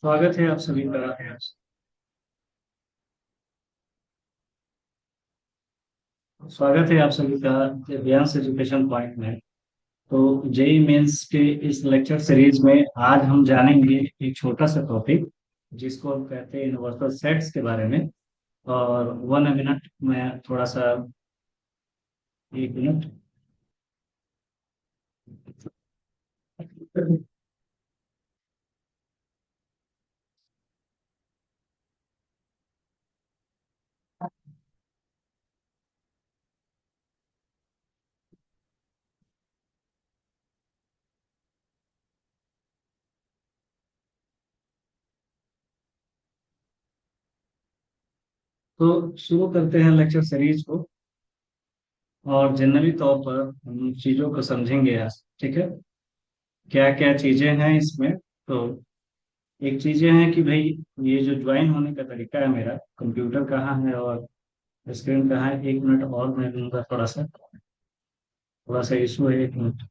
स्वागत है आप सभी का। स्वागत है आप सभी का एडवांस एजुकेशन पॉइंट में। तो जेई मेंस के इस लेक्चर सीरीज में आज हम जानेंगे एक छोटा सा टॉपिक जिसको हम कहते हैं यूनिवर्सल सेट्स के बारे में। और 1 मिनट में थोड़ा सा, 1 मिनट। तो शुरू करते हैं लेक्चर सीरीज को। और जनरली तौर पर हम चीज़ों को समझेंगे आज। ठीक है, क्या क्या चीज़ें हैं इसमें। तो एक चीज़ें हैं कि भाई, ये जो ज्वाइन होने का तरीका है, मेरा कंप्यूटर कहाँ है और स्क्रीन कहाँ है। 1 मिनट और मैं लूंगा, थोड़ा सा इशू है। 1 मिनट।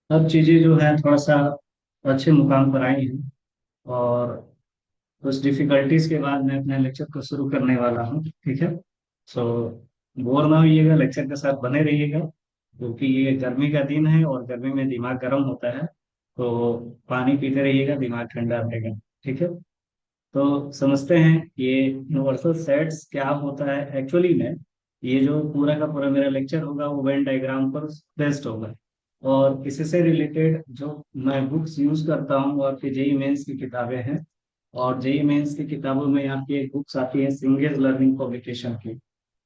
सब चीज़ें जो है थोड़ा सा अच्छे मुकाम पर आई हैं। और कुछ डिफिकल्टीज के बाद मैं अपने लेक्चर को शुरू करने वाला हूँ। ठीक है। सो बोर ना होइएगा, लेक्चर के साथ बने रहिएगा, क्योंकि ये गर्मी का दिन है और गर्मी में दिमाग गर्म होता है। तो पानी पीते रहिएगा, दिमाग ठंडा रहेगा। ठीक है। तो समझते हैं ये यूनिवर्सल सेट्स क्या होता है एक्चुअली में। ये जो पूरा का पूरा मेरा लेक्चर होगा वो वेन डायग्राम पर बेस्ड होगा। और इससे रिलेटेड जो मैं बुक्स यूज करता हूँ वो आपके जेई मेंस की किताबें हैं। और जेई मेंस की किताबों में आपकी एक बुक्स आती है सिंगेज लर्निंग पब्लिकेशन की।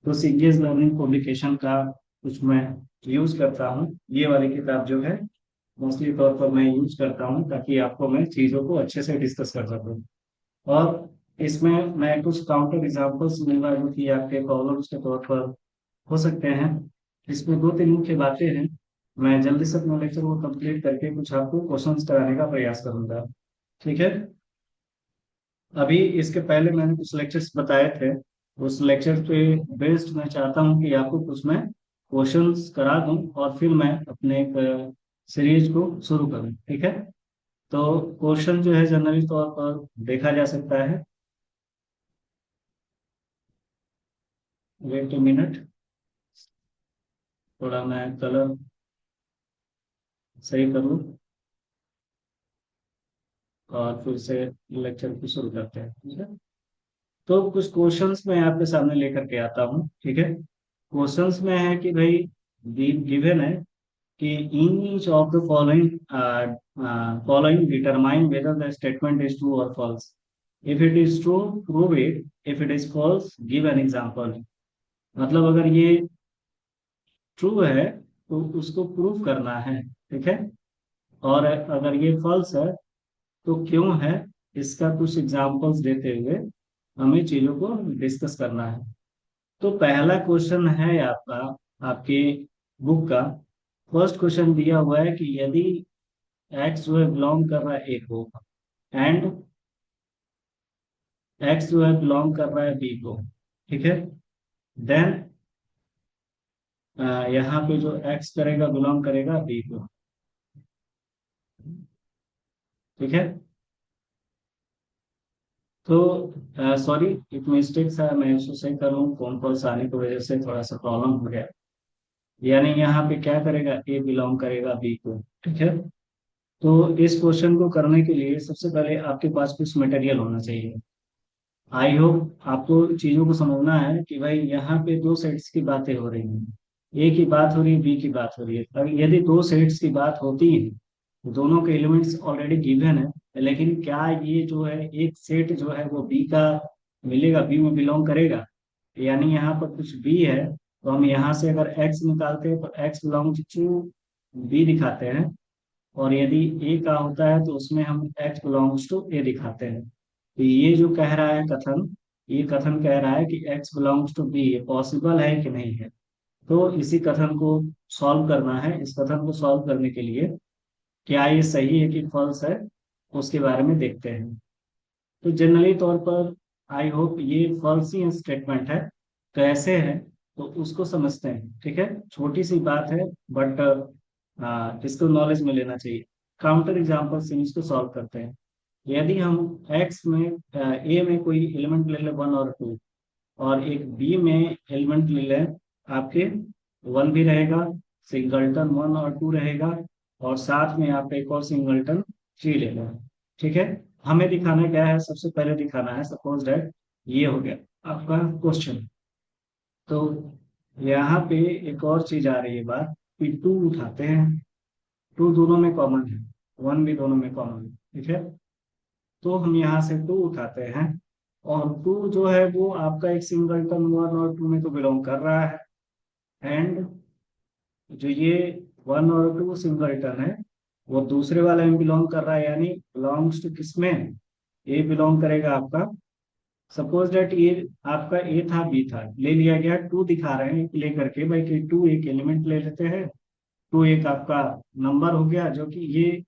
तो सिंगेज लर्निंग पब्लिकेशन का कुछ मैं यूज करता हूँ। ये वाली किताब जो है मोस्टली तौर पर मैं यूज करता हूँ ताकि आपको मैं चीज़ों को अच्छे से डिस्कस कर सकूँ। और इसमें मैं कुछ काउंटर एग्जांपल्स दूंगा जो कि आपके प्रॉब्लम्स के तौर पर हो सकते हैं। इसमें 2-3 मुख्य बातें हैं। मैं जल्दी से अपना लेक्चर को कंप्लीट करके कुछ आपको क्वेश्चंस कराने का प्रयास करूंगा। ठीक है। अभी इसके पहले मैंने कुछ लेक्चर्स बताए थे। उस लेक्चर पे बेस्ड मैं चाहता हूँ कि आपको कुछ मैं क्वेश्चंस करा दूं और फिर मैं अपने एक सीरीज को शुरू करूं। ठीक है। तो क्वेश्चन जो है जनरली तौर पर देखा जा सकता है। वेट 2 मिनट, थोड़ा मैं कलर सही कर लूँ और फिर से लेक्चर को शुरू करते हैं। ठीक है। तो कुछ क्वेश्चंस मैं आपके सामने लेकर के आता हूँ। ठीक है। क्वेश्चंस में है कि भाई, गिवन है कि in each of the following determine whether the statement is true और false. If it is true, prove it. If it is false, give an example. मतलब अगर ये ट्रू है तो उसको प्रूव करना है। ठीक है। और अगर ये फॉल्स है तो क्यों है, इसका कुछ एग्जांपल्स देते हुए हमें चीजों को डिस्कस करना है। तो पहला क्वेश्चन है आपका, आपके बुक का फर्स्ट क्वेश्चन दिया हुआ है कि यदि एक्स जो है बिलोंग कर रहा है ए को, एंड एक्स जो है बिलोंग कर रहा है बी को। ठीक है। देन यहाँ पे जो एक्स करेगा बिलोंग करेगा बी को। ठीक है। तो सॉरी, एक मिस्टेक था, मैं उसको सही कर लूँ, फोन कॉल्स आने की वजह से थोड़ा सा प्रॉब्लम हो गया। यानी यहाँ पे क्या करेगा, ए बिलोंग करेगा बी को। ठीक है। तो इस क्वेश्चन को करने के लिए सबसे पहले आपके पास कुछ मटेरियल होना चाहिए। आई होप आपको चीजों को समझना है कि भाई यहाँ पे दो सेट्स की बातें हो रही हैं। ए की बात हो रही है, बी की बात हो रही है। अब यदि दो सेट्स की बात होती है, दोनों के एलिमेंट्स ऑलरेडी गिवन है, लेकिन क्या ये जो है एक सेट जो है वो बी का मिलेगा, बी में बिलोंग करेगा। यानी यहाँ पर कुछ बी है तो हम यहाँ से अगर एक्स निकालते हैं तो एक्स बिलोंग टू बी दिखाते हैं। और यदि ए का होता है तो उसमें हम एक्स बिलोंग्स टू ए दिखाते हैं। तो ये जो कह रहा है कथन, ये कथन कह रहा है कि एक्स बिलोंग्स टू बी, ये पॉसिबल है कि नहीं है। तो इसी कथन को सॉल्व करना है। इस कथन को सॉल्व करने के लिए क्या ये सही है कि फॉल्स है, उसके बारे में देखते हैं। तो जनरली तौर पर आई होप ये फॉल्स ही स्टेटमेंट है, कैसे है तो उसको समझते हैं। ठीक है, छोटी सी बात है, बट इसको नॉलेज में लेना चाहिए। काउंटर एग्जाम्पल से इसको सॉल्व करते हैं। यदि हम एक्स में ए में कोई एलिमेंट ले लें 1 और 2, और एक बी में एलिमेंट ले लें आपके 1 भी रहेगा, सिंगलटन 1 और 2 रहेगा, और साथ में आप एक और सिंगलटन 3 ले लें। ठीक है, हमें दिखाना क्या है, सबसे पहले दिखाना है सपोज दैट ये हो गया आपका क्वेश्चन। तो यहाँ पे एक और चीज आ रही है बात कि 2 उठाते हैं। 2 दोनों में कॉमन है, 1 भी दोनों में कॉमन है। ठीक है, तो हम यहाँ से 2 उठाते हैं, और 2 जो है वो आपका एक सिंगलटन 1 और 2 में तो बिलोंग कर रहा है। एंड जो ये 1 और 2 सिंगलटन है, वो दूसरे वाले में बिलोंग कर रहा है, यानी बिलोंग्स टू किसमें, ये बिलोंग करेगा आपका। सपोज दैट ये आपका ए था बी था, ले लिया गया, 2 दिखा रहे हैं लेकर के भाई कि 2 एक एलिमेंट ले लेते हैं। 2 एक आपका नंबर हो गया, जो कि ये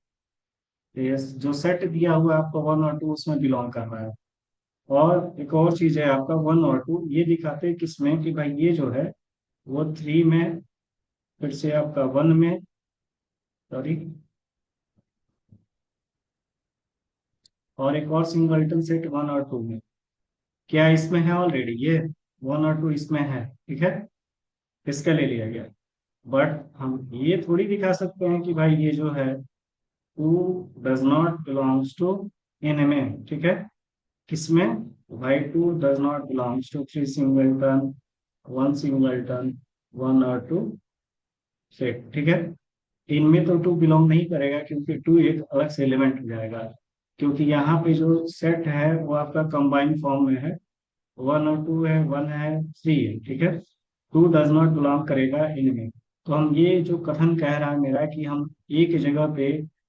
जो सेट दिया हुआ है आपका 1 और 2 उसमें बिलोंग कर रहा है। और एक और चीज है आपका 1 और 2 ये दिखाते हैं किसमें कि भाई ये जो है वो 3 में, फिर से आपका 1 में, सॉरी, और एक और सिंगलटन सेट 1 और 2 में। क्या इसमें है ऑलरेडी ये 1 और 2 इसमें है। ठीक है, इसका ले लिया गया। बट हम ये थोड़ी दिखा सकते हैं कि भाई ये जो है 2 डज नॉट बिलोंग्स टू इन में। ठीक है, किसमें, भाई 2 does not belongs to 3 singleton 1 singleton 1 और 2 सेट। ठीक है, इनमें तो 2 बिलोंग नहीं करेगा, क्योंकि 2 एक अलग से एलिमेंट हो जाएगा। क्योंकि यहाँ पे जो सेट है वो आपका कंबाइंड फॉर्म में है, 1 और 2 है, 1 है 3 है। ठीक है, 2 डज नॉट बिलोंग करेगा इनमें। तो हम ये जो कथन कह रहा है मेरा कि हम एक जगह पे,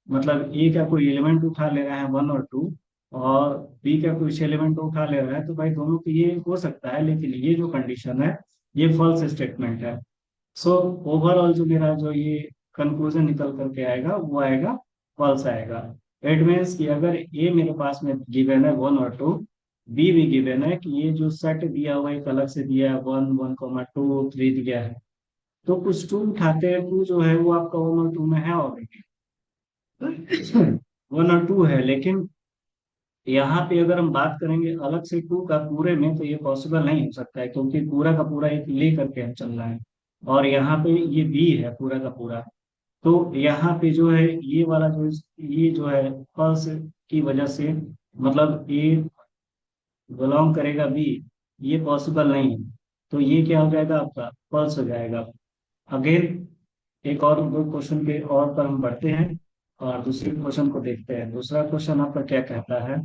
मतलब ए का कोई एलिमेंट उठा ले रहा है 1 और 2, और बी का कुछ एलिमेंट उठा ले रहा है, तो भाई दोनों की ये हो सकता है, लेकिन ये जो कंडीशन है ये फॉल्स स्टेटमेंट है। सो ओवरऑल जो मेरा जो ये कंक्लूजन निकल करके आएगा वो आएगा फॉल्स आएगा। इट मीन्स कि अगर ए मेरे पास में गिवन है 1 और 2, बी भी गिवन है कि ये जो सेट दिया हुआ है एक अलग से दिया है 1 1 2 3 दिया है, तो कुछ 2 उठाते हैं। 2 जो है वो आपका 1 और 2 में है ऑलरेडी। 1 और 2 है, लेकिन यहाँ पे अगर हम बात करेंगे अलग से 2 का पूरे में, तो ये पॉसिबल नहीं हो सकता है, क्योंकि पूरा का पूरा एक ले करके हम चल रहे हैं, और यहाँ पे ये बी है पूरा का पूरा। तो यहाँ पे जो है ये वाला जो ये जो है फॉल्स की वजह से, मतलब ए बिलोंग करेगा बी, ये पॉसिबल नहीं है। तो ये क्या हो जाएगा आपका फॉल्स हो जाएगा। अगेन एक और 2 क्वेश्चन के और पर हम बढ़ते हैं, और दूसरे क्वेश्चन को देखते हैं। दूसरा क्वेश्चन आपका क्या कहता है,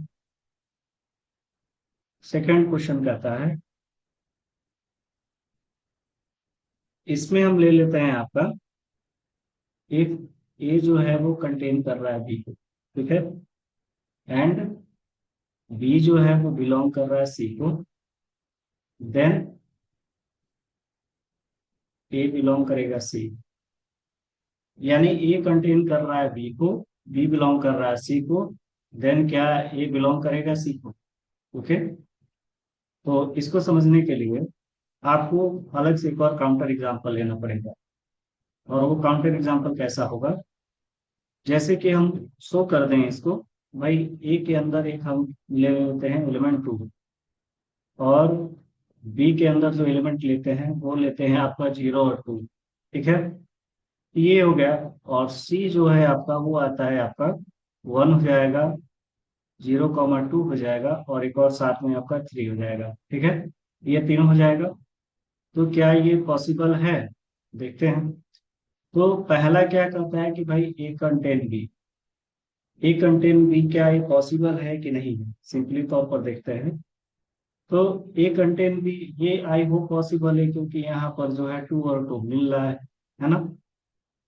सेकंड क्वेश्चन कहता है, इसमें हम ले लेते हैं आपका एक, ए जो है वो कंटेन कर रहा है बी को। ठीक है, एंड बी जो है वो बिलोंग कर रहा है सी को, देन ए बिलोंग करेगा सी। यानी ए कंटेन कर रहा है बी को, बी बिलोंग कर रहा है सी को, देन क्या ए बिलोंग करेगा सी को। ओके, तो इसको समझने के लिए आपको अलग से एक और काउंटर एग्जांपल लेना पड़ेगा। और वो काउंटर एग्जांपल कैसा होगा, जैसे कि हम शो कर दें इसको, भाई ए के अंदर एक हम ले लेते हैं एलिमेंट 2, और बी के अंदर जो एलिमेंट लेते हैं वो लेते हैं आपका 0 और 2। ठीक है, ये हो गया। और सी जो है आपका वो आता है आपका 1 हो जाएगा, 0 2 हो जाएगा, और एक और साथ में आपका 3 हो जाएगा। ठीक है, ये तीनों हो जाएगा। तो क्या ये पॉसिबल है, देखते हैं। तो पहला क्या कहता है कि भाई ए कंटेन बी, ए कंटेन बी, क्या ये पॉसिबल है कि नहीं है, सिंपली तौर पर देखते हैं। तो ए कंटेन बी, ये आई होप पॉसिबल है, क्योंकि यहाँ पर जो है 2 और 2 मिल रहा है ना।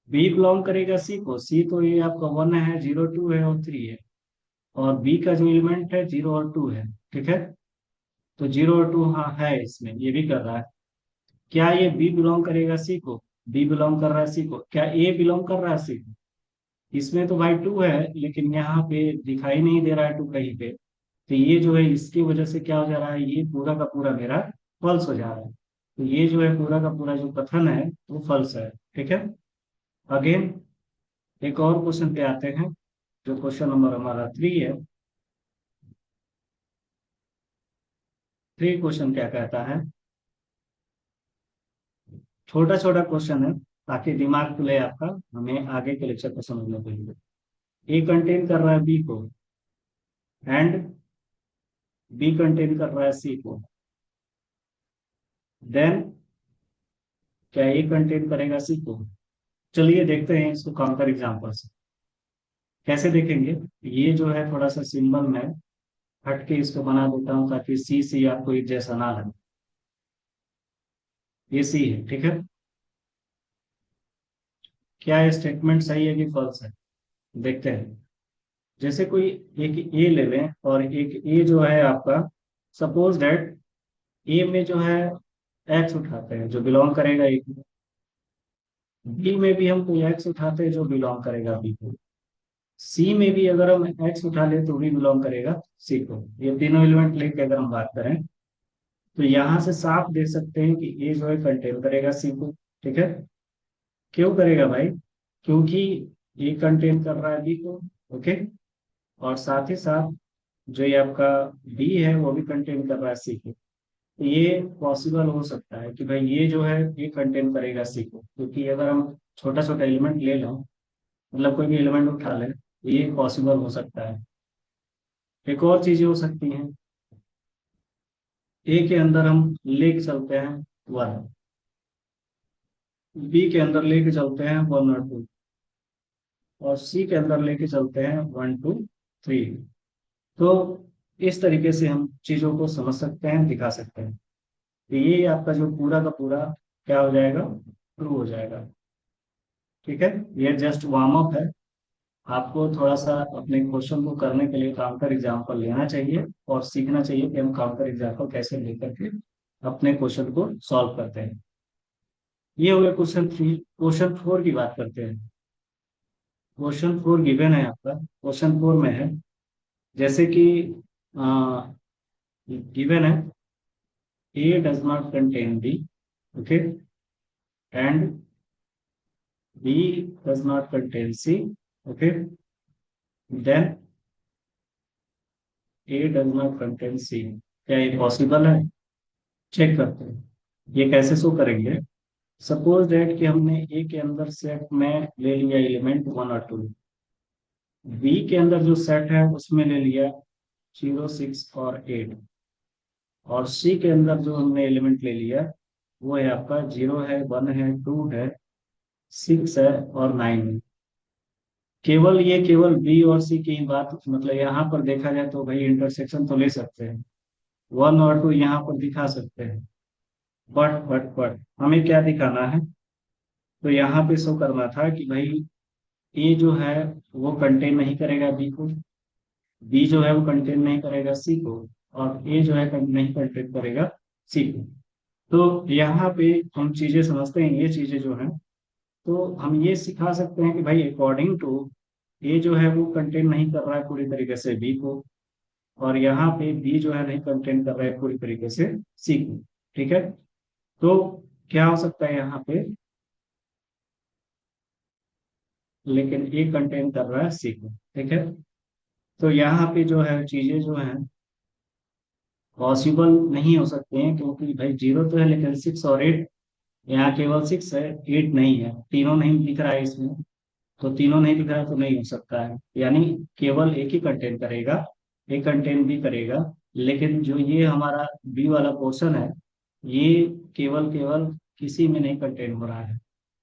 बी बिलोंग करेगा सी को, सी तो ये आपका 1 है, 0 2 है और 3 है, और बी का जो एलिमेंट है 0 और 2 है। ठीक है, तो 0 और 2 हाँ है इसमें, ये भी कर रहा है। क्या ये बी बिलोंग करेगा सी को? बी बिलोंग कर रहा है सी को। क्या ए बिलोंग कर रहा है सी को? इसमें तो भाई टू है, लेकिन यहाँ पे दिखाई नहीं दे रहा है टू कहीं पे। तो ये जो है इसकी वजह से क्या हो जा रहा है, ये पूरा का पूरा मेरा फॉल्स हो जा रहा है। तो ये जो है पूरा का पूरा जो कथन है वो फॉल्स है। ठीक है। अगेन एक और क्वेश्चन पे आते हैं, जो क्वेश्चन नंबर हमारा 3 है। 3 क्वेश्चन क्या कहता है? छोटा छोटा क्वेश्चन है, ताकि दिमाग खुले आपका, हमें आगे के लेक्चर को समझने के लिए। ए कंटेन कर रहा है बी को, एंड बी कंटेन कर रहा है सी को। देन क्या ए कंटेन करेगा सी को? चलिए देखते हैं इसको काउंटर एग्जांपल से। कैसे देखेंगे? ये जो है थोड़ा सा सिंबल में हट के इसको बना देता हूँ, ताकि सी सी आपको एक जैसा ना लगे। ये सी है, ठीक है। क्या ये स्टेटमेंट सही है कि फॉल्स है? देखते हैं। जैसे कोई एक ए ले लें, और एक ए जो है आपका, सपोज दैट ए में जो है एक्स उठाते हैं जो बिलोंग करेगा ए को। बी में भी हम कोई एक्स उठाते हैं जो बिलोंग करेगा बी को। सी में भी अगर हम एक्स उठा ले तो भी बिलोंग करेगा सी को। ये तीनों एलिमेंट लेके अगर हम बात करें, तो यहाँ से साफ देख सकते हैं कि ए जो है कंटेन करेगा सी को। ठीक है। क्यों करेगा भाई? क्योंकि ए कंटेन कर रहा है बी को। ओके। और साथ ही साथ जो ये आपका बी है वो भी कंटेन कर रहा है सी को। तो ये पॉसिबल हो सकता है कि भाई ये जो है ये कंटेन करेगा सी को, क्योंकि अगर हम छोटा छोटा एलिमेंट ले लो, मतलब कोई भी एलिमेंट उठा लें, तो ये पॉसिबल हो सकता है। एक और चीजें हो सकती हैं। ए के अंदर हम लेके चलते हैं 1, बी के अंदर लेके चलते हैं 1 और 2, और सी के अंदर लेके चलते हैं 1 2 3। तो इस तरीके से हम चीजों को समझ सकते हैं, दिखा सकते हैं। तो ये आपका जो पूरा का पूरा क्या हो जाएगा, ट्रू हो जाएगा। ठीक है। ये जस्ट वार्म अप है। आपको थोड़ा सा अपने क्वेश्चन को करने के लिए काउंटर एग्जाम्पल लेना चाहिए, और सीखना चाहिए कि हम काउंटर एग्जाम्पल कैसे लेकर के अपने क्वेश्चन को सॉल्व करते हैं। ये हो गया क्वेश्चन 3। क्वेश्चन 4 की बात करते हैं। क्वेश्चन 4 गिवन है आपका। क्वेश्चन 4 में है, जैसे कि गिवन है, A does not contain B, okay, and B does not contain C, okay, then A does not contain C. क्या ये पॉसिबल है? चेक करते हैं। ये कैसे शो करेंगे? सपोज दैट कि हमने ए के अंदर सेट में ले लिया एलिमेंट 1 और 2, बी के अंदर जो सेट है उसमें ले लिया 0 6 और 8, और सी के अंदर जो हमने एलिमेंट ले लिया वो है आपका 0 है 1 है 2 है 6 है और 9 है। केवल बी और सी की ही बात, मतलब यहाँ पर देखा जाए तो भाई इंटरसेक्शन तो ले सकते हैं, 1 और 2 यहाँ पर दिखा सकते हैं। बट हमें क्या दिखाना है? तो यहाँ पे शो करना था कि भाई ए जो है वो कंटेन नहीं करेगा बी को, बी जो है वो कंटेन नहीं करेगा सी को, और ए जो है नहीं कंटेन करेगा सी को। तो यहाँ पे हम चीजें समझते हैं, ये चीजें जो है, तो हम ये सिखा सकते हैं कि भाई अकॉर्डिंग टू ए जो है वो कंटेन नहीं कर रहा है पूरी तरीके से बी को, और यहाँ पे बी जो है नहीं कंटेन कर रहा है पूरी तरीके से सी को। ठीक है। तो क्या हो सकता है यहाँ पे, लेकिन ए कंटेन कर रहा है सी को। ठीक है। तो यहाँ पे जो है चीजें जो है पॉसिबल नहीं हो सकते हैं, क्योंकि भाई 0 तो है लेकिन 6 और 8, यहाँ केवल 6 है, 8 नहीं है, तीनों नहीं दिख रहा है इसमें। तो तीनों नहीं दिख रहा है तो नहीं हो सकता है, यानी केवल एक ही कंटेन करेगा, एक कंटेन भी करेगा। लेकिन जो ये हमारा बी वाला पोर्शन है, ये केवल केवल किसी में नहीं कंटेन हो रहा है।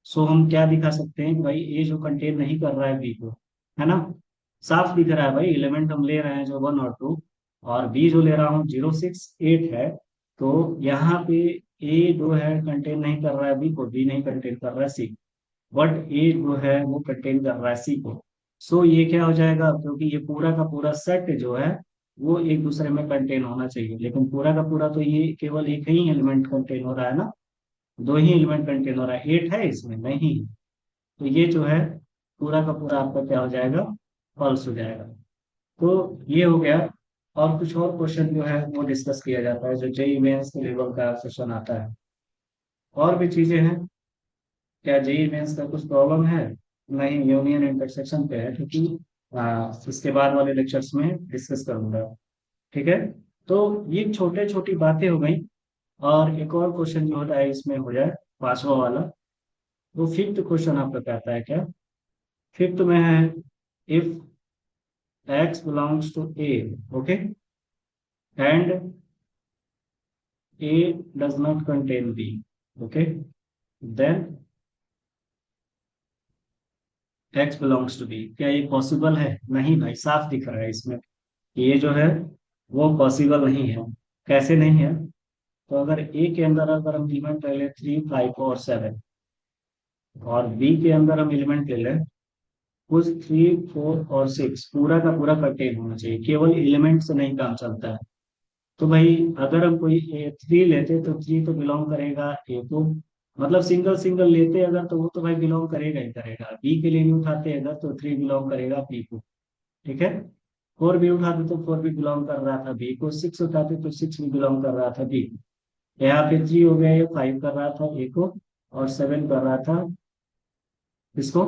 सो हम क्या दिखा सकते हैं कि भाई ए जो कंटेन नहीं कर रहा है बी को, है ना, साफ दिख रहा है भाई, एलिमेंट हम ले रहे हैं जो 1 और 2, और बी जो ले रहा हूँ 0 6 8 है। तो यहाँ पे ए जो है कंटेन नहीं कर रहा है बी को, बी नहीं कंटेन कर रहा है सी, बट ए जो है वो कंटेन कर रहा है सी को। सो ये क्या हो जाएगा, क्योंकि ये पूरा का पूरा सेट जो है वो एक दूसरे में कंटेन होना चाहिए, लेकिन पूरा का पूरा तो ये केवल एक ही एलिमेंट कंटेन हो रहा है ना। दो ही एलिमेंट कंटेन हो रहा है, 8 है इसमें नहीं। तो ये जो है पूरा का पूरा आपका क्या हो जाएगा, फॉल्स हो जाएगा। तो ये हो गया। और कुछ और क्वेश्चन जो है वो डिस्कस किया जाता है जो जेईई मेंस के लेवल का क्वेश्चन आता है। और भी चीजें हैं। क्या जेईई मेंस का कुछ प्रॉब्लम है? नहीं, यूनियन इंटरसेक्शन पे है, क्योंकि इसके बाद वाले लेक्चर्स में डिस्कस करूंगा। ठीक है। तो ये छोटे छोटी बातें हो गई। और एक और क्वेश्चन जो होता है इसमें हो जाए, पांचवा वाला। वो फिफ्थ क्वेश्चन आपका कहता है क्या, फिफ्थ में है, if x belongs to a, okay, and a does not contain b, okay, then x belongs to b। क्या ये पॉसिबल है? नहीं भाई, साफ दिख रहा है इसमें कि ये जो है वो पॉसिबल नहीं है। कैसे नहीं है? तो अगर a के अंदर अगर हम एलिमेंट ले लें 3, 5 और 7, और b के अंदर हम एलिमेंट ले लें कुछ 3, 4 और 6, पूरा का पूरा कंटेन होना चाहिए, केवल एलिमेंट से नहीं काम चलता है। तो भाई अगर हम कोई 3 लेते तो 3 तो बिलोंग करेगा ए को, मतलब सिंगल सिंगल लेते अगर तो वो तो भाई बिलोंग करेगा ही करेगा। बी के लिए नहीं उठाते अगर तो 3 बिलोंग करेगा बी को। ठीक है। 4 भी उठाते तो 4 भी बिलोंग कर रहा था बी को, 6 उठाते तो 6 भी बिलोंग कर रहा था बी को। यहाँ पे 3 हो गया, ये 5 कर रहा था ए को, और 7 कर रहा था इसको,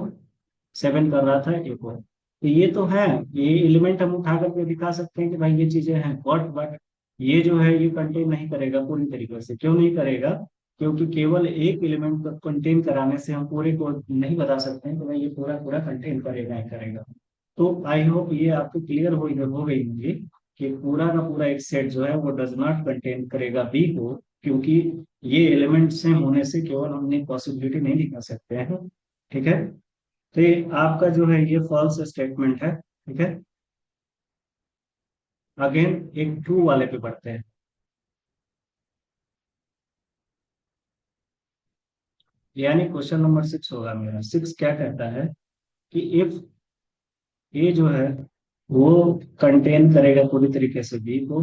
7 कर रहा था ए को। तो ये तो है, ये एलिमेंट हम उठा करके दिखा सकते हैं कि भाई ये चीजें हैं, बट ये जो है ये कंटेन नहीं करेगा पूरी तरीके से। क्यों नहीं करेगा? क्योंकि केवल एक एलिमेंट को कंटेन कराने से हम पूरे को नहीं बता सकते हैं कि भाई ये पूरा पूरा कंटेन करेगा नहीं करेगा। तो आई होप ये आपको क्लियर हो गई होंगी कि पूरा का पूरा एक सेट जो है वो डज नॉट कंटेन करेगा बी को, क्योंकि ये एलिमेंट से होने से केवल हमने पॉसिबिलिटी नहीं दिखा सकते हैं। ठीक है। तो ये आपका जो है ये फॉल्स स्टेटमेंट है। ठीक है। अगेन एक ट्रू वाले पे बढ़ते हैं। यानी क्वेश्चन नंबर 6 होगा मेरा। 6 क्या कहता है कि इफ ए जो है वो कंटेन करेगा पूरी तरीके से बी को,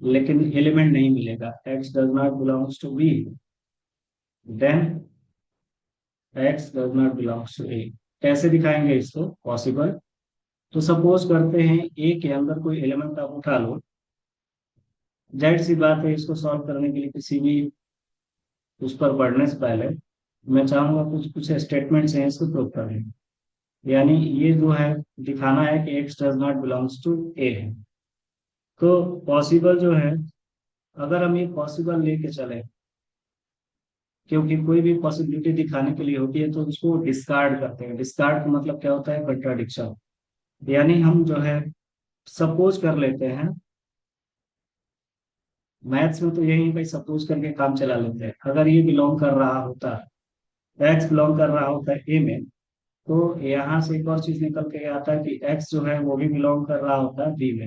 लेकिन एलिमेंट नहीं मिलेगा, X does not belongs to B, then X does not belongs to A. कैसे दिखाएंगे इसको पॉसिबल? तो सपोज करते हैं ए के अंदर कोई एलिमेंट आप उठा लो। जाहिर सी बात है इसको सॉल्व करने के लिए किसी भी उस पर पढ़ने से पहले मैं चाहूंगा कुछ कुछ स्टेटमेंट्स हैं इसको प्रूव करने। यानी ये जो है दिखाना है कि X does not belongs to A है। तो पॉसिबल जो है, अगर हम ये पॉसिबल लेके चले, क्योंकि कोई भी पॉसिबिलिटी दिखाने के लिए होती है तो उसको डिस्कार्ड करते हैं। डिस्कार्ड का मतलब क्या होता है? कंट्राडिक्शन। यानी हम जो है सपोज कर लेते हैं, मैथ्स में तो यही भाई सपोज करके काम चला लेते हैं। अगर ये बिलोंग कर रहा होता, एक्स बिलोंग कर रहा होता है ए में, तो यहाँ से एक और चीज निकल के आता है कि एक्स जो है वो भी बिलोंग कर रहा होता है बी में,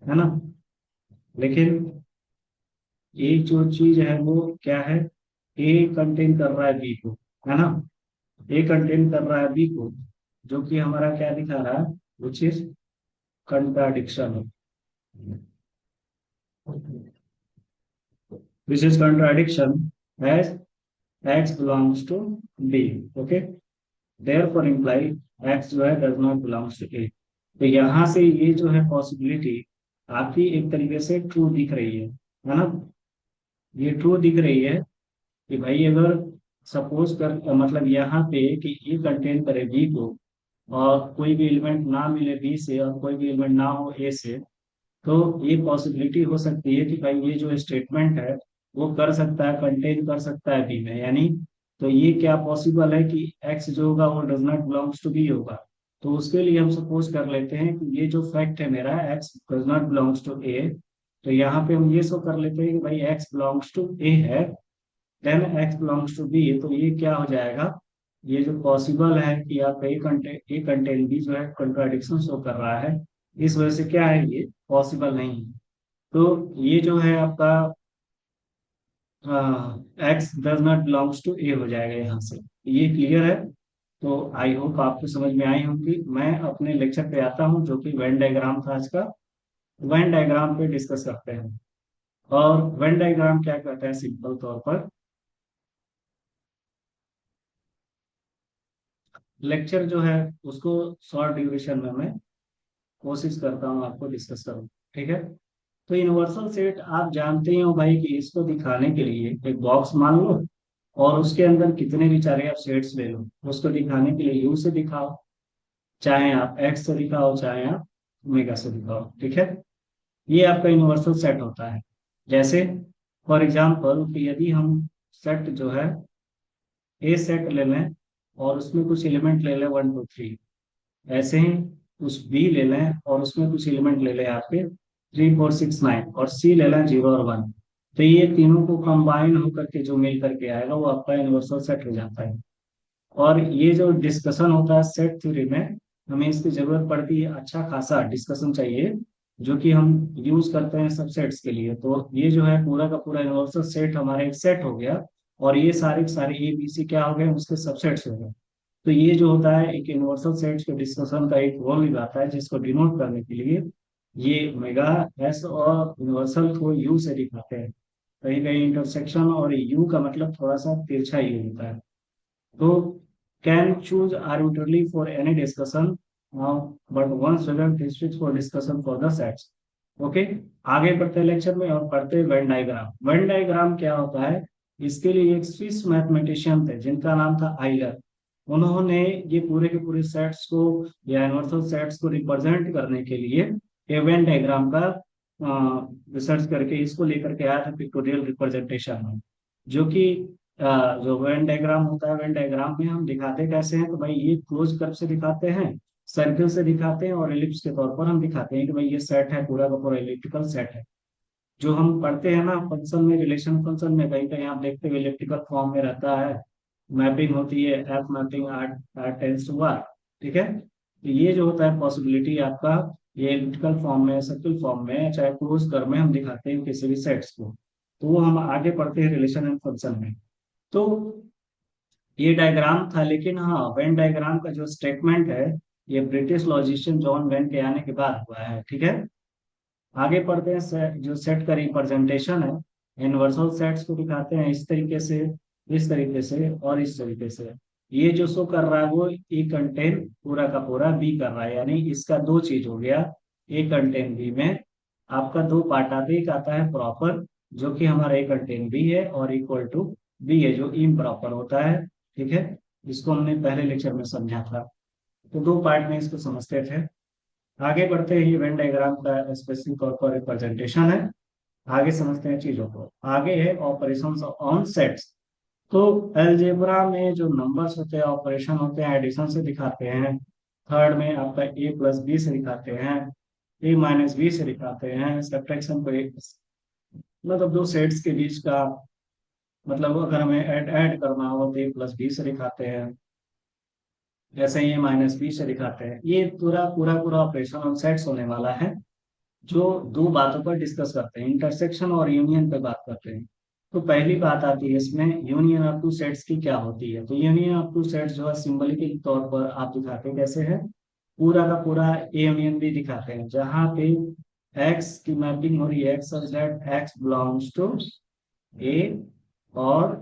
है ना। लेकिन एक जो चीज है वो क्या है, ए कंटेन कर रहा है बी को, है ना। ए कंटेन कर रहा है बी को, जो कि हमारा क्या दिखा रहा है, which is contradiction, which is contradiction as x belongs to B. Okay. therefore imply x जो है does not belongs to a। तो यहाँ से ये जो है पॉसिबिलिटी आपकी एक तरीके से ट्रू दिख रही है ना। ये ट्रू दिख रही है कि भाई अगर सपोज कर मतलब यहाँ पे कि ए कंटेन करे बी को, और कोई भी एलिमेंट ना मिले बी से और कोई भी एलिमेंट ना हो ए से, तो ये पॉसिबिलिटी हो सकती है कि भाई ये जो स्टेटमेंट है वो कर सकता है, कंटेन कर सकता है बी में। यानी तो ये क्या पॉसिबल है कि एक्स जो होगा वो does not belongs to B होगा। तो उसके लिए हम सपोज कर लेते हैं कि ये जो फैक्ट है मेरा, X does not belongs to A, तो यहाँ पे हम ये शो कर लेते हैं कि भाई एक्स बिलोंग्स टू ए है, then x belongs to B. तो ये क्या हो जाएगा, ये जो पॉसिबल है कि आप ए कंटेन बी जो है कंट्राडिक्शन शो कर रहा है, इस वजह से क्या है, ये पॉसिबल नहीं है। तो ये जो है आपका X does not belongs to A हो जाएगा यहाँ से। ये क्लियर है? तो आई होप आपको समझ में आई होगी। मैं अपने लेक्चर पे आता हूँ जो कि वेन डायग्राम था आज का। वेन डायग्राम पे डिस्कस करते हैं। और वेन डायग्राम क्या कहता है सिंपल तौर पर, लेक्चर जो है उसको शॉर्ट ड्यूरेशन में मैं कोशिश करता हूँ आपको डिस्कस करूँ। ठीक है। तो यूनिवर्सल सेट आप जानते ही हो भाई कि इसको दिखाने के लिए एक बॉक्स मान लो और उसके अंदर कितने भी चाहे आप सेट्स ले लो, उसको दिखाने के लिए यू से दिखाओ, चाहे आप एक्स से दिखाओ, चाहे आप ओमेगा से दिखाओ। ठीक है। ये आपका यूनिवर्सल सेट होता है। जैसे फॉर एग्जाम्पल कि यदि हम सेट जो है ए सेट ले लें और उसमें कुछ एलिमेंट ले लें 1 2 3, ऐसे ही उस बी ले लें और उसमें कुछ एलिमेंट ले लें आपके 3 4 6 9, और सी ले लें 0 और 1। तो ये तीनों को कंबाइन होकर के जो मिल करके आएगा वो आपका यूनिवर्सल सेट हो जाता है। और ये जो डिस्कशन होता है सेट थ्योरी में, हमें इसकी जरूरत पड़ती है, अच्छा खासा डिस्कशन चाहिए जो कि हम यूज करते हैं सबसेट्स के लिए। तो ये जो है पूरा का पूरा यूनिवर्सल सेट हमारा एक सेट हो गया, और ये सारे के सारे ए बी सी क्या हो गए, उसके सबसेट्स हो गए। तो ये जो होता है एक यूनिवर्सल सेट्स के डिस्कशन का एक रोल निभाता है, जिसको डिनोट करने के लिए ये ओमेगा एस और यूनिवर्सल को यू से दिखाते हैं। कहीं कहीं इंटरसेक्शन और यू का मतलब थोड़ा सा तिरछा यू होता है। तो can choose arbitrarily for any discussion, but once relevant districts for discussion for the sets। Okay. आगे बढ़ते हैं लेक्चर में और पढ़ते हैं वेन डायग्राम। वेन डायग्राम क्या होता है? इसके लिए एक स्विस मैथमेटिशियन थे जिनका नाम था आइलर। उन्होंने ये पूरे के पूरे सेट्स को या यूनिवर्सल सेट्स को रिप्रेजेंट करने के लिए ये वेन डायग्राम का रिसर्च करके इसको लेकर के आया था पिक्टोरियल रिप्रेजेंटेशन में। जो कि जो वेन डायग्राम होता है, वेन डायग्राम में हम दिखाते कैसे हैं, तो भाई ये क्लोज कर्व से दिखाते हैं, सर्कल से दिखाते हैं, और एलिप्स के तौर पर हम दिखाते हैं कि भाई ये सेट है, पूरा का पूरा इलेक्ट्रिकल सेट है। जो हम पढ़ते हैं ना फंक्शन में, रिलेशन फंक्शन में कहीं कहीं आप देखते हुए इलेक्ट्रिकल फॉर्म में रहता है, मैपिंग होती है f mapping R R tense to R. ठीक है। तो ये जो होता है पॉसिबिलिटी आपका, ये इलेक्ट्रिकल फॉर्म में, सर्किल फॉर्म में, चाहे क्लोज कर्व में हम दिखाते हैं किसी भी सेट्स को। तो वो हम आगे पढ़ते हैं रिलेशन एंड फंक्शन में। तो ये डायग्राम था, लेकिन हाँ वेन डायग्राम का जो स्टेटमेंट है ये ब्रिटिश लॉजिशियन जॉन वेन के आने के बाद हुआ है। ठीक है। आगे पढ़ते हैं जो सेट का रिप्रेजेंटेशन है, यूनिवर्सल सेट्स को दिखाते हैं इस तरीके से, इस तरीके से और इस तरीके से। ये जो शो कर रहा है वो ए कंटेन पूरा का पूरा बी कर रहा है, यानी इसका दो चीज हो गया, ए कंटेन बी में आपका दो पार्ट आता है। एक आता है प्रॉपर जो कि हमारा ए कंटेन बी है, और इक्वल टू बी है जो इम्प्रॉपर होता है। ठीक है। इसको हमने पहले लेक्चर में समझा था। तो दो पार्ट में इसको समझते थे। आगे बढ़ते ही वेन डायग्राम का स्पेसिफिक तौर पर रिप्रेजेंटेशन है। आगे समझते हैं चीजों को। आगे है ऑपरेशन ऑन सेट्स। तो अलजेब्रा में जो नंबर्स होते हैं, ऑपरेशन होते हैं, एडिशन से दिखाते हैं। थर्ड में आपका ए प्लस बी से दिखाते हैं, ए माइनस बी से दिखाते हैं। सब्ट्रैक्शन को एक मतलब दो सेट्स के बीच का, मतलब अगर हमें ऐड ऐड करना हो तो ए प्लस बी से दिखाते हैं, जैसे ये माइनस बी से दिखाते हैं। ये पूरा पूरा पूरा ऑपरेशन ऑन सेट्स होने वाला है, जो दो बातों पर डिस्कस करते हैं, इंटरसेक्शन और यूनियन पे बात करते हैं। तो पहली बात आती है इसमें यूनियन ऑफ टू सेट्स की क्या होती है। तो यूनियन ऑफ टू सेट्स जो है सिंबलिक तौर पर आप दिखाते हैं कैसे है, पूरा का पूरा ए यूनियन भी दिखाते हैं, जहाँ पे एक्स की मैपिंग हो रही है X such that X belongs to A और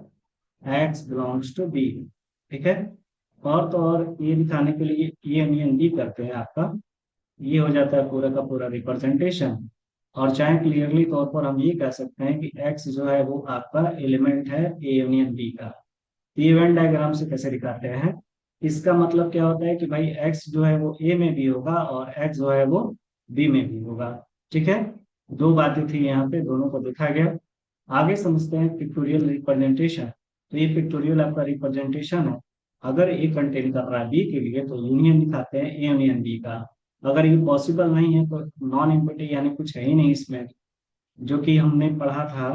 एक्स बिलोंग्स टू बी। ठीक है। और तो और ये दिखाने के लिए ए यूनियन बी करते हैं आपका, ये हो जाता है पूरा का पूरा रिप्रेजेंटेशन। और चाहे क्लियरली तौर पर हम ये कह सकते हैं कि x जो है वो आपका एलिमेंट है ए यूनियन बी का। ये वेन डायग्राम से कैसे दिखाते हैं, इसका मतलब क्या होता है कि भाई x जो है वो ए में भी होगा और x जो है वो बी में भी होगा। ठीक है। दो बातें थी यहाँ पे, दोनों को देखा गया। आगे समझते हैं पिक्टोरियल रिप्रेजेंटेशन। तो ये पिक्टोरियल आपका रिप्रेजेंटेशन है। अगर ए कंटेन कर रहा है बी के लिए तो यूनियन दिखाते हैं ए यूनियन बी का। अगर ये पॉसिबल नहीं है तो नॉन एम्पटी यानी कुछ है ही नहीं इसमें, जो कि हमने पढ़ा था।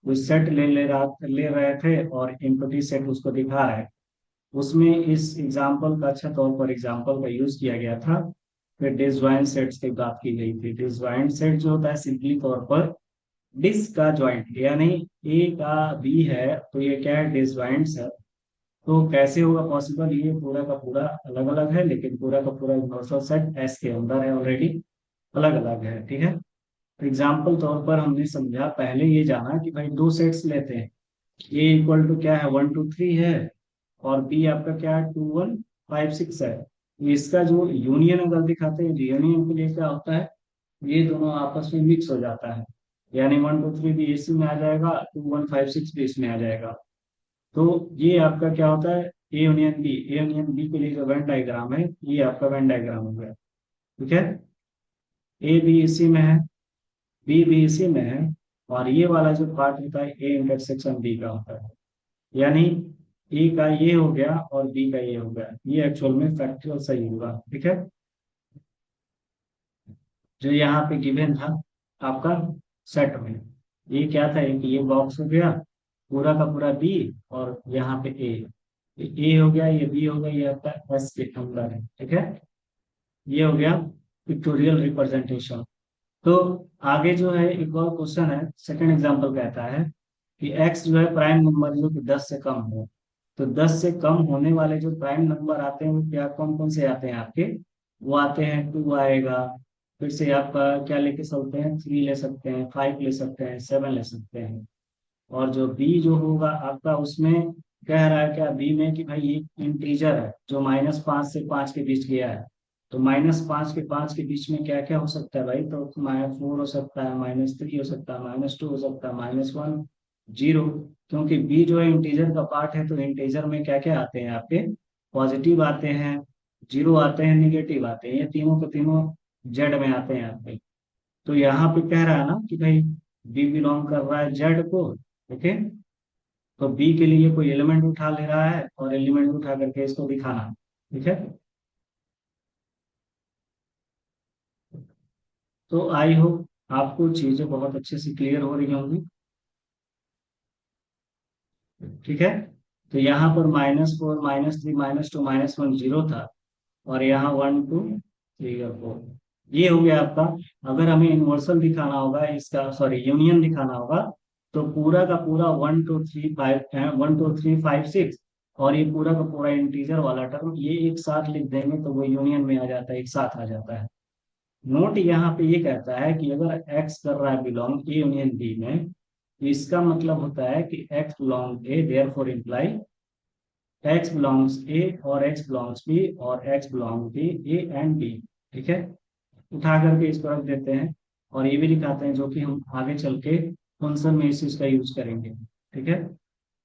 वो सेट ले रहे थे और एम्पटी सेट उसको दिखा रहा है। उसमें इस एग्जाम्पल का अच्छा तौर पर एग्जाम्पल का यूज किया गया था। फिर डिसजॉइंट सेट्स की बात की गई थी। डिसजॉइंट सेट जो होता है सिंपली तौर पर डिस का ज्वाइंट, यानी ए का बी है तो ये क्या है, डिसजॉइंट्स है। तो कैसे होगा पॉसिबल, ये पूरा का पूरा अलग अलग है, लेकिन पूरा का पूरा यूनिवर्सल सेट एस के अंदर है ऑलरेडी, अलग अलग है। ठीक है। एग्जाम्पल तौर पर हमने समझा, पहले ये जाना कि भाई दो सेट्स लेते हैं, ए इक्वल टू क्या है 1 2 3 है, और बी आपका क्या है 2 1 5 6 है, इसका जो यूनियन अगर दिखाते हैं, यूनियन के लिए क्या होता है, ये दोनों आपस में मिक्स हो जाता है, यानी 1 2 3 भी इसी में आ जाएगा, 2 1 5 6 भी इसमें आ जाएगा। तो ये आपका क्या होता है, A union B, A union B के लिए जो वेन डायग्राम है, ये आपका वेन डायग्राम हो गया। ठीक है, ए बी इसी में है, बी भी इसी में है, और ये वाला जो पार्ट होता है ए इंटरसेक्शन बी का होता है, यानी ए का ये हो गया और बी का ये हो गया, ये एक्चुअल में फैक्चुअल सही होगा। ठीक है, जो यहाँ पे गिवन था आपका सेट में, ये क्या था, कि ये बॉक्स हो गया पूरा का पूरा बी, और यहाँ पे ए हो गया, ये बी हो गया, ये आपका एस के अंदर है। ठीक है, ये हो गया पिक्टोरियल रिप्रेजेंटेशन। तो आगे जो है एक और क्वेश्चन है, सेकंड एग्जांपल कहता है कि x जो है प्राइम नंबर जो कि 10 से कम हो। तो 10 से कम होने वाले जो प्राइम नंबर आते हैं वो क्या, कौन कौन से आते हैं आपके, वो आते हैं 2 आएगा, फिर से आपका क्या लेके चलते हैं, 3 ले सकते हैं, 5 ले सकते हैं, 7 ले सकते हैं। और जो बी जो होगा आपका, उसमें कह रहा है क्या बी में कि भाई ये इंटीजर है जो -5 से 5 के बीच गया है। तो -5 के 5 के बीच में क्या क्या हो सकता है भाई, तो -4 हो सकता है, -3 हो सकता है, -2 हो सकता है, -1, 0। क्योंकि बी जो है इंटीजर का पार्ट है, तो इंटीजर में क्या क्या आते हैं आपके, पॉजिटिव आते हैं, 0 आते हैं, निगेटिव आते हैं, ये तीनों के तीनों जेड में आते हैं आपके। तो यहाँ पे कह रहा है ना कि भाई बी बिलोंग कर रहा है जेड को। ओके, तो बी के लिए कोई एलिमेंट उठा ले रहा है और एलिमेंट उठा करके इसको दिखाना है। ठीक है, तो आई होप आपको चीजें बहुत अच्छे से क्लियर हो रही होंगी। ठीक है, तो यहाँ पर -4 -3 -2 -1 0 था, और यहाँ 1 2 3 और 4 ये हो गया आपका। अगर हमें इन्वर्सल दिखाना होगा इसका, सॉरी यूनियन दिखाना होगा, तो पूरा का पूरा 1 2 3 5 और ये पूरा का पूरा इंटीजर वाला टर्म ये एक साथ लिख देंगे तो वो यूनियन में आ जाता है, एक साथ आ जाता है। नोट यहाँ पे ये कहता है कि अगर x कर रहा है बिलोंग ए यूनियन बी में, तो इसका मतलब होता है कि x belong A, therefore imply x belongs A और x बिलोंग्स बी और x belong B, A and B. ठीक है, उठा करके इसको रख देते हैं, और ये भी दिखाते हैं जो कि हम आगे चल के फंक्शन में इस चीज का यूज करेंगे। ठीक है,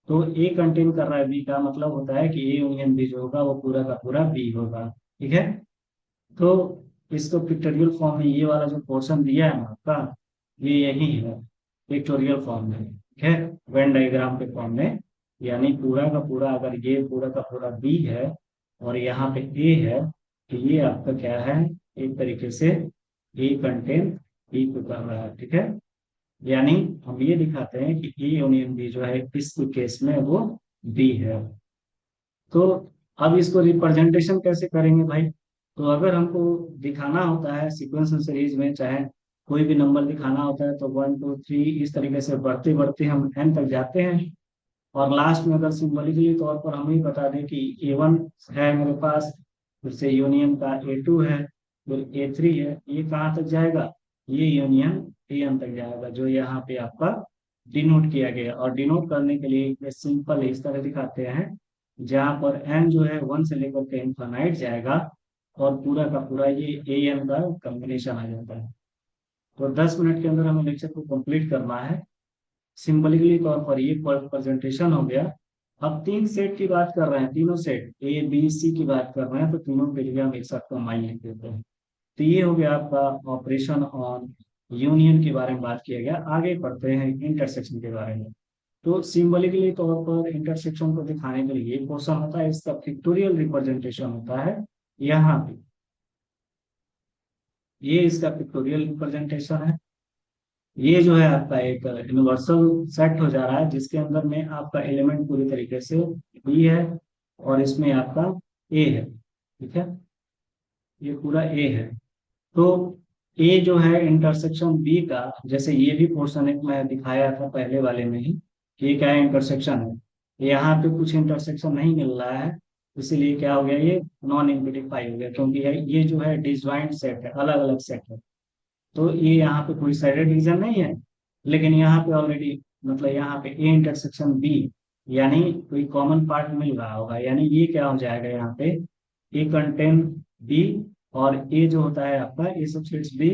तो ए कंटेन कर रहा है बी का मतलब होता है कि ए यूनियन बी जो होगा वो पूरा का पूरा बी होगा। ठीक है, तो इसको पिक्टोरियल फॉर्म में ये वाला जो पोर्शन दिया है ना आपका, ये यही है पिक्टोरियल फॉर्म में। ठीक है, वेन डायग्राम के फॉर्म में, यानी पूरा का पूरा अगर ये पूरा का पूरा बी है और यहाँ पे ए है, तो ये आपका क्या है, एक तरीके से ए कंटेन बी को कर रहा है। ठीक है, यानी हम ये दिखाते हैं कि ए यूनियन बी जो है इस केस में वो बी है। तो अब इसको रिप्रेजेंटेशन कैसे करेंगे भाई, तो अगर हमको दिखाना होता है सीक्वेंस सीरीज में, चाहे कोई भी नंबर दिखाना होता है, तो 1 2 3 इस तरीके से बढ़ते बढ़ते हम एन तक जाते हैं, और लास्ट में अगर सिंबलिकली तौर पर हम ही बता दें कि A1 है मेरे पास, फिर से यूनियन का A2 है, फिर A3 है, ये कहाँ तक जाएगा, ये यूनियन An तक जाएगा, जो यहाँ पे आपका डिनोट किया गया। और डिनोट करने के लिए सिंपल इस तरह दिखाते हैं, जहाँ पर n जो है 1 से लेकर के इनफाइनाइट जाएगा, और पूरा का पूरा ये an का कॉम्बिनेशन आ जाता है। तो 10 मिनट के अंदर हमें लेक्चर को कंप्लीट करना है। सिंबलिकली तौर पर ये प्रेजेंटेशन हो गया। अब 3 सेट की बात कर रहे हैं, तीनों सेट ए बी सी की बात कर रहे हैं, तो तीनों के लिए हम एक साथ कंबाइन लिख देते हैं। तो ये हो गया आपका ऑपरेशन ऑन यूनियन के बारे में बात किया गया। आगे पढ़ते हैं इंटरसेक्शन के बारे में। तो सिंबलिकली तौर पर इंटरसेक्शन को दिखाने के लिए क्वेश्चन होता है, इसका पिक्टोरियल रिप्रेजेंटेशन होता है यहाँ पे, ये इसका पिक्टोरियल रिप्रेजेंटेशन है। ये जो है आपका एक यूनिवर्सल सेट हो जा रहा है, जिसके अंदर में आपका एलिमेंट पूरी तरीके से बी है, और इसमें आपका ए है। ठीक है, ये पूरा ए है। तो ए जो है इंटरसेक्शन बी का, जैसे ये भी पोर्शन एक मैं दिखाया था पहले वाले में ही, कि ये क्या है, इंटरसेक्शन है। यहाँ पे कुछ इंटरसेक्शन नहीं मिल रहा है, इसीलिए क्या हो गया, ये नॉन इम्प्लीटिफाई हो गया, क्योंकि ये जो है डिसजॉइंट सेट है, अलग अलग सेट है। तो ये यहाँ पे कोई साइडेड रीजन नहीं है, लेकिन यहाँ पे ऑलरेडी मतलब यहाँ पे ए इंटरसेक्शन बी, यानी कोई कॉमन पार्ट मिल रहा होगा, यानी ये क्या हो जाएगा यहाँ पे, ए कंटेन बी, और ए जो होता है आपका ए सबसेट्स बी,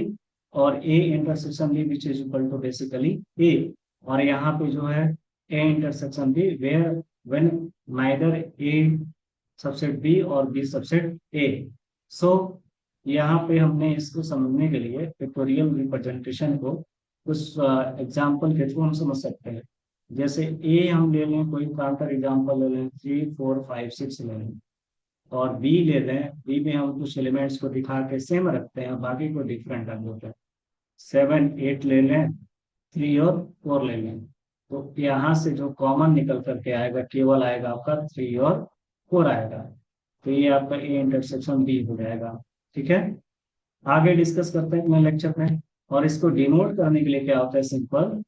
और A intersection B which is equal to basically A. और यहाँ पे जो है A intersection B where when neither A subset B और बी सबसेट ए। सो यहाँ पे हमने इसको समझने के लिए पिक्टोरियल रिप्रेजेंटेशन को कुछ एग्जाम्पल के थ्रू हम समझ सकते हैं। जैसे ए हम ले लें, कोई काउंटर एग्जाम्पल ले लें, 3 4 5 6 ले लें, और बी ले लें, बी में हम कुछ एलिमेंट्स को दिखा के सेम रखते हैं, बाकी को डिफरेंट रख देते हैं। 7 8 ले लें, 3 और 4 ले लें, तो यहाँ से जो कॉमन निकल करके आएगा केवल आएगा आपका 3 और 4 आएगा। तो ये आपका ए इंटरसेक्शन बी हो जाएगा। ठीक है, आगे डिस्कस करते हैं अपने लेक्चर में। और इसको डिनोट करने के लिए क्या होता है, सिंपल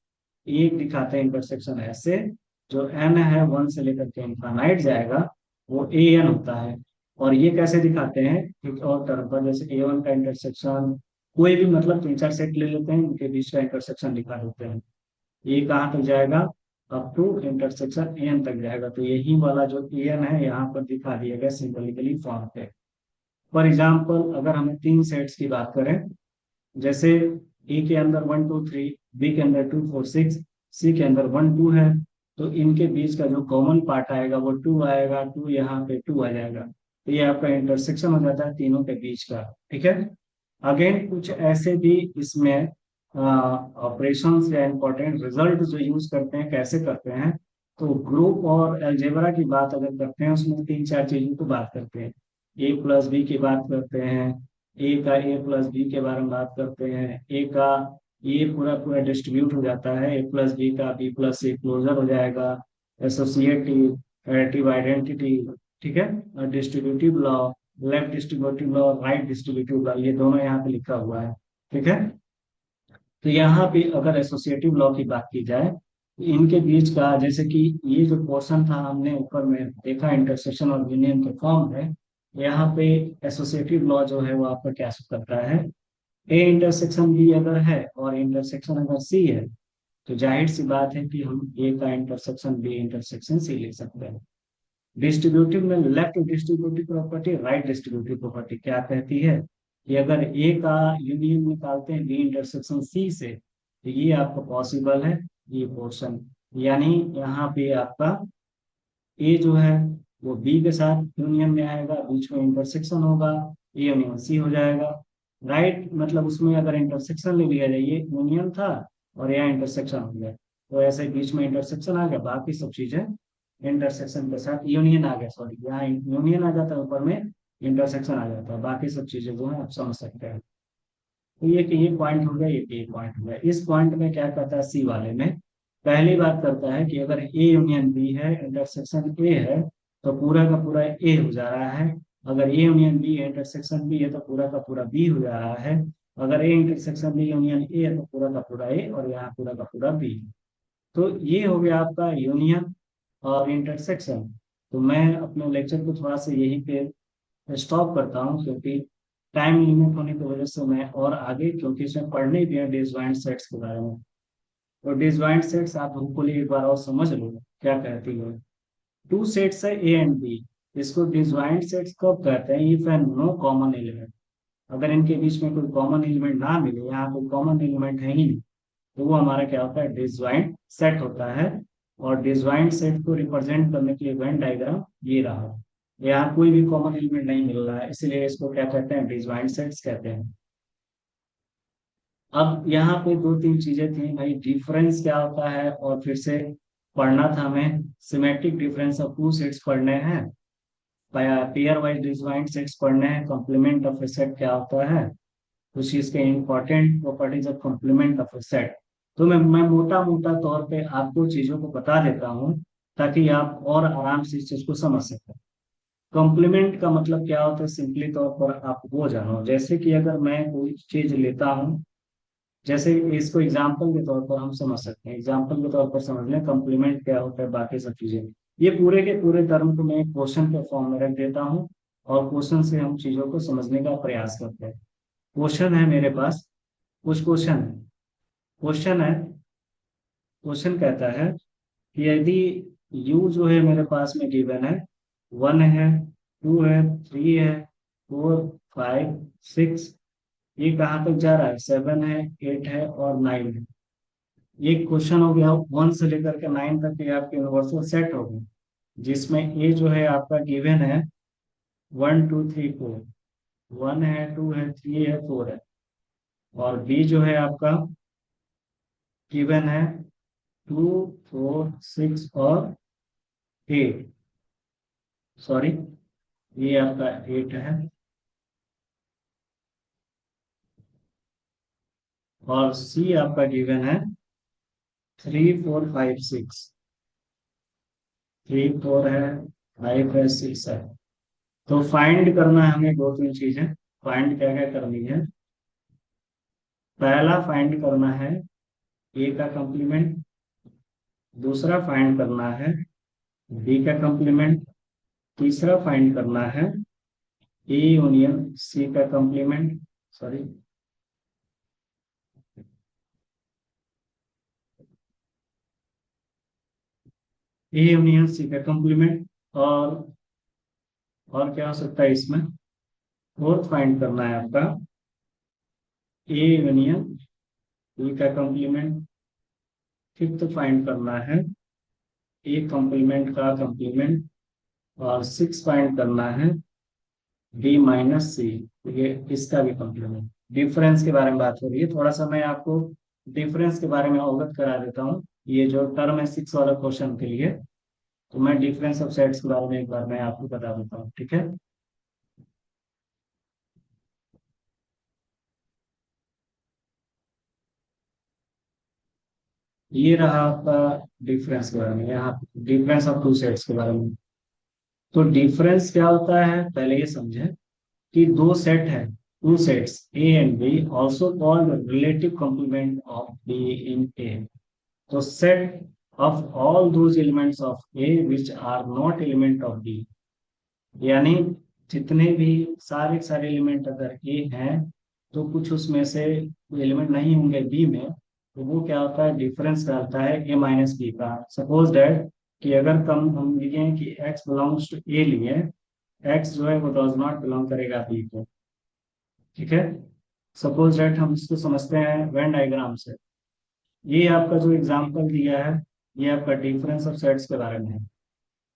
एक दिखाते हैं इंटरसेक्शन ऐसे, जो एन है 1 से लेकर के इनफाइनाइट जाएगा, वो ए एन होता है। और ये कैसे दिखाते हैं, एक और टर्म पर, जैसे A1 का इंटरसेक्शन, कोई भी मतलब 3 4 सेट ले लेते हैं, उनके बीच का इंटरसेक्शन दिखा देते हैं। ये कहाँ तक जाएगा, अप टू इंटरसेक्शन एन तक जाएगा। तो यही वाला जो ए एन है यहाँ पर दिखा दिया गया सिंबलिकली फॉर्म पे। फॉर एग्जाम्पल अगर हमें 3 सेट्स की बात करें, जैसे ए के अंदर 1 2 3, बी के अंदर 2 4 6, सी के अंदर 1 2 है, तो इनके बीच का जो कॉमन पार्ट आएगा वो 2 आएगा, 2 यहाँ पे 2 आ जाएगा। तो ये आपका इंटरसेक्शन हो जाता है तीनों के बीच का। ठीक है, अगेन कुछ ऐसे भी इसमें ऑपरेशंस या इंपॉर्टेंट रिजल्ट जो यूज करते हैं, कैसे करते हैं, तो ग्रुप और अलजेब्रा की बात अगर करते हैं, उसमें 3 4 चीजों की बात करते हैं। ए प्लस बी की बात करते हैं, ए का ए प्लस बी के बारे में बात करते हैं, ए का ए पूरा पूरा डिस्ट्रीब्यूट हो जाता है, ए प्लस बी का बी प्लस सी क्लोजर हो जाएगा, एसोसिएटिव एडिटिव आइडेंटिटी। ठीक है, distributive law, left distributive law, right distributive law, ये दोनों यहाँ पे लिखा हुआ है। ठीक है, तो यहाँ पे अगर एसोसिएटिव लॉ की बात की जाए, तो इनके बीच का, जैसे कि ये जो पोर्शन था हमने ऊपर में देखा इंटरसेक्शन और यूनियन के फॉर्म में, यहाँ पे एसोसिएटिव लॉ जो है वो आपका क्या करता है, ए इंटरसेक्शन बी अगर है और इंटरसेक्शन अगर सी है, तो जाहिर सी बात है कि हम ए का इंटरसेक्शन बी इंटरसेक्शन सी लिख सकते हैं। डिस्ट्रीब्यूटिव में left distributive property, right distributive property क्या कहती है कि अगर ए का यूनियन निकालते हैं बी इंटरसेक्शन सी से, तो ये आपका पॉसिबल है, ये पोर्शन। यानी यहाँ पे आपका ए जो है वो बी के साथ यूनियन में आएगा, बीच में इंटरसेक्शन होगा, ए यूनियन सी हो जाएगा। राइट मतलब उसमें अगर इंटरसेक्शन ले लिया जाए, ये यूनियन था और यहाँ इंटरसेक्शन हो गया, तो ऐसे बीच में इंटरसेक्शन आ गया, बाकी सब चीजें इंटरसेक्शन के साथ यूनियन आ गया, सॉरी यहाँ यूनियन आ जाता है, ऊपर में इंटरसेक्शन आ जाता है, बाकी सब चीजें जो है आप समझ सकते हैं। तो ये पॉइंट हो गया, ये पॉइंट हो गया। इस पॉइंट में क्या करता है, सी वाले में पहली बात करता है कि अगर ए यूनियन बी है, इंटरसेक्शन ए है, तो पूरा का पूरा ए हो जा रहा है। अगर ए यूनियन बी है, इंटरसेक्शन बी है, तो पूरा का पूरा बी हो जा रहा है। अगर A intersection B union A है, तो पूरा का पूरा ए, और यहाँ पूरा का पूरा बी। तो ये हो गया आपका यूनियन और इंटरसेक्शन। तो मैं अपने लेक्चर को थोड़ा सा यहीं पे स्टॉप करता हूँ, क्योंकि टाइम लिमिट होने की वजह से मैं और आगे, क्योंकि इसमें पढ़ने भी है डिसजॉइंट सेट्स के बारे में। तो डिसजॉइंट सेट्स आप होपफुली एक बार और समझ लो क्या कहती है। 2 सेट्स है ए एंड बी, इसको डिसजॉइंट सेट्स कब कहते हैं, if and no common element. अगर इनके बीच में कोई कॉमन एलिमेंट ना मिले, यहाँ कोई कॉमन एलिमेंट है ही नहीं, तो वो हमारा क्या होता है, डिसजॉइंट सेट होता है। और डिसजॉइंट सेट को रिप्रेजेंट करने के लिए वेन डायग्राम ये रहा। यहाँ कोई भी कॉमन एलिमेंट नहीं मिल रहा है, इसलिए इसको क्या कहते हैं, डिसजॉइंट सेट्स कहते हैं। अब यहाँ पे 2 3 चीजें थी भाई, डिफरेंस क्या होता है, और फिर से पढ़ना था हमें सिमेट्रिक डिफरेंस ऑफ 2 सेट्स पढ़ने हैं, पेयर वाइज डिसजॉइंट सेट्स पढ़ने हैं, कॉम्प्लीमेंट ऑफ ए सेट क्या होता है, कुछ इसके important properties of complement of a set. तो मैं मोटा मोटा तौर पे आपको चीजों को बता देता हूँ, ताकि आप और आराम से इस चीज को समझ सकें। कॉम्प्लीमेंट का मतलब क्या होता है, सिंपली तौर पर आप वो जानो, जैसे कि अगर मैं कोई चीज लेता हूँ, जैसे इसको एग्जाम्पल के तौर पर हम समझ सकते हैं, एग्जाम्पल के तौर पर समझ लें कॉम्प्लीमेंट क्या होता है, बाकी सब चीजें। ये पूरे के पूरे टर्म को मैं एक क्वेश्चन के फॉर्म में रख देता हूँ, और क्वेश्चन से हम चीजों को समझने का प्रयास करते हैं। क्वेश्चन है मेरे पास, कुछ क्वेश्चन है, क्वेश्चन कहता है कि यदि u जो है मेरे पास में गिवन है 1 है, टू है, थ्री है, फोर, फाइव, सिक्स, ये कहाँ तक जा रहा है, सेवन है, एट है और नाइन है। ये क्वेश्चन हो गया वन से लेकर के नाइन तक, ये आपके यूनिवर्सल सेट हो गए, जिसमें ए जो है आपका गिवन है one two three four, one है, टू है, थ्री है, फोर है। और बी जो है आपका गिवन है टू, फोर, सिक्स और एट, सॉरी, ये आपका एट है। और सी आपका गिवन है three, four, five, six, three, four है, फाइव है, सिक्स है। तो फाइंड करना है हमें दो तीन चीजें। फाइंड क्या क्या करनी है, पहला फाइंड करना है ए का कंप्लीमेंट, दूसरा फाइंड करना है बी का कंप्लीमेंट, तीसरा फाइंड करना है ए यूनियन सी का complement, sorry, A union C का कंप्लीमेंट। और क्या हो सकता है इसमें, फोर्थ फाइंड करना है आपका ए यूनियन बी का कंप्लीमेंट। फिफ्थ फाइंड करना है ए कंप्लीमेंट का कंप्लीमेंट। और सिक्स फाइंड करना है बी माइनस सी, ये इसका भी कंप्लीमेंट। डिफरेंस के बारे में बात हो रही है, थोड़ा सा मैं आपको डिफरेंस के बारे में अवगत करा देता हूँ। ये जो टर्म है सिक्स वाला क्वेश्चन के लिए, तो मैं डिफरेंस ऑफ सेट्स के बारे में एक बार मैं आपको बता देता हूँ, ठीक है। ये रहा आपका डिफरेंस के बारे में, यहाँ डिफरेंस ऑफ टू सेट्स के बारे में। तो डिफरेंस क्या होता है पहले ये समझें, कि दो सेट है, two sets A and B, also called relative complement of B in A. तो set of all those elements of A which are not element of B, यानी जितने भी सारे सारे एलिमेंट अगर ए हैं, तो कुछ उसमें से एलिमेंट नहीं होंगे बी में, तो वो क्या होता है, डिफरेंस डालता है ए माइनस बी का। सपोज दैट कि अगर हम लिए कि एक्स बिलोंग्स टू ए लिए, एक्स जो है वो डज नॉट बिलोंग करेगा बी को, ठीक है। सपोज दैट हम इसको समझते हैं वेन डायग्राम से। ये आपका जो एग्जांपल दिया है, ये आपका डिफरेंस ऑफ सेट्स के बारे में है।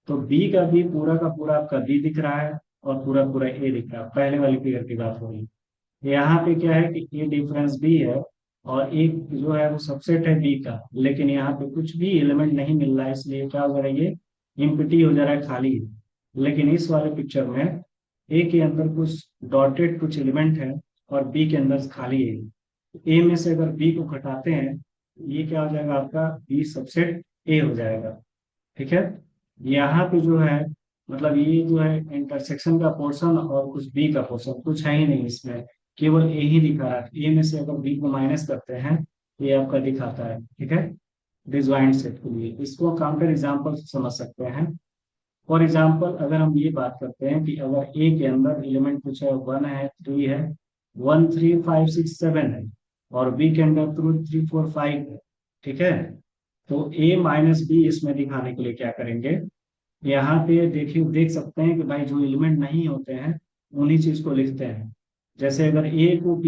तो बी का बी पूरा का पूरा आपका बी दिख रहा है, और पूरा पूरा ए दिख रहा है, पहले वाली फिगर की बात हो रही है। यहाँ पे क्या है कि ए डिफरेंस बी है, और एक जो है वो सबसेट है बी का, लेकिन यहाँ पे कुछ भी एलिमेंट नहीं मिल रहा है, इसलिए क्या हो रहा है, ये इम्पिटी हो जा रहा है, खाली है। लेकिन इस वाले पिक्चर में ए के अंदर कुछ डॉटेड कुछ एलिमेंट है, और बी के अंदर खाली है। ए में से अगर बी को घटाते हैं, ये क्या हो जाएगा, आपका बी सबसेट ए हो जाएगा, ठीक है। यहाँ पे जो है, मतलब ये जो है इंटरसेक्शन का पोर्शन और कुछ बी का पोर्शन, कुछ है ही नहीं इसमें, केवल ए ही दिखा रहा है। ए में से अगर बी को माइनस करते हैं, ये आपका दिखाता है, ठीक है। डिसजॉइंट सेट के लिए इसको काउंटर एग्जांपल समझ सकते हैं। फॉर एग्जाम्पल अगर हम ये बात करते हैं कि अगर ए के अंदर एलिमेंट कुछ है, वन है, थ्री है, one, three, five, six, seven है, और बी के अंदर टू, थ्री, फोर, फाइव है, ठीक है। तो ए माइनस बी इसमें दिखाने के लिए क्या करेंगे, यहाँ पे देखिए देख सकते हैं कि भाई जो एलिमेंट नहीं होते हैं उन्हीं चीज को लिखते हैं। जैसे अगर ए को बी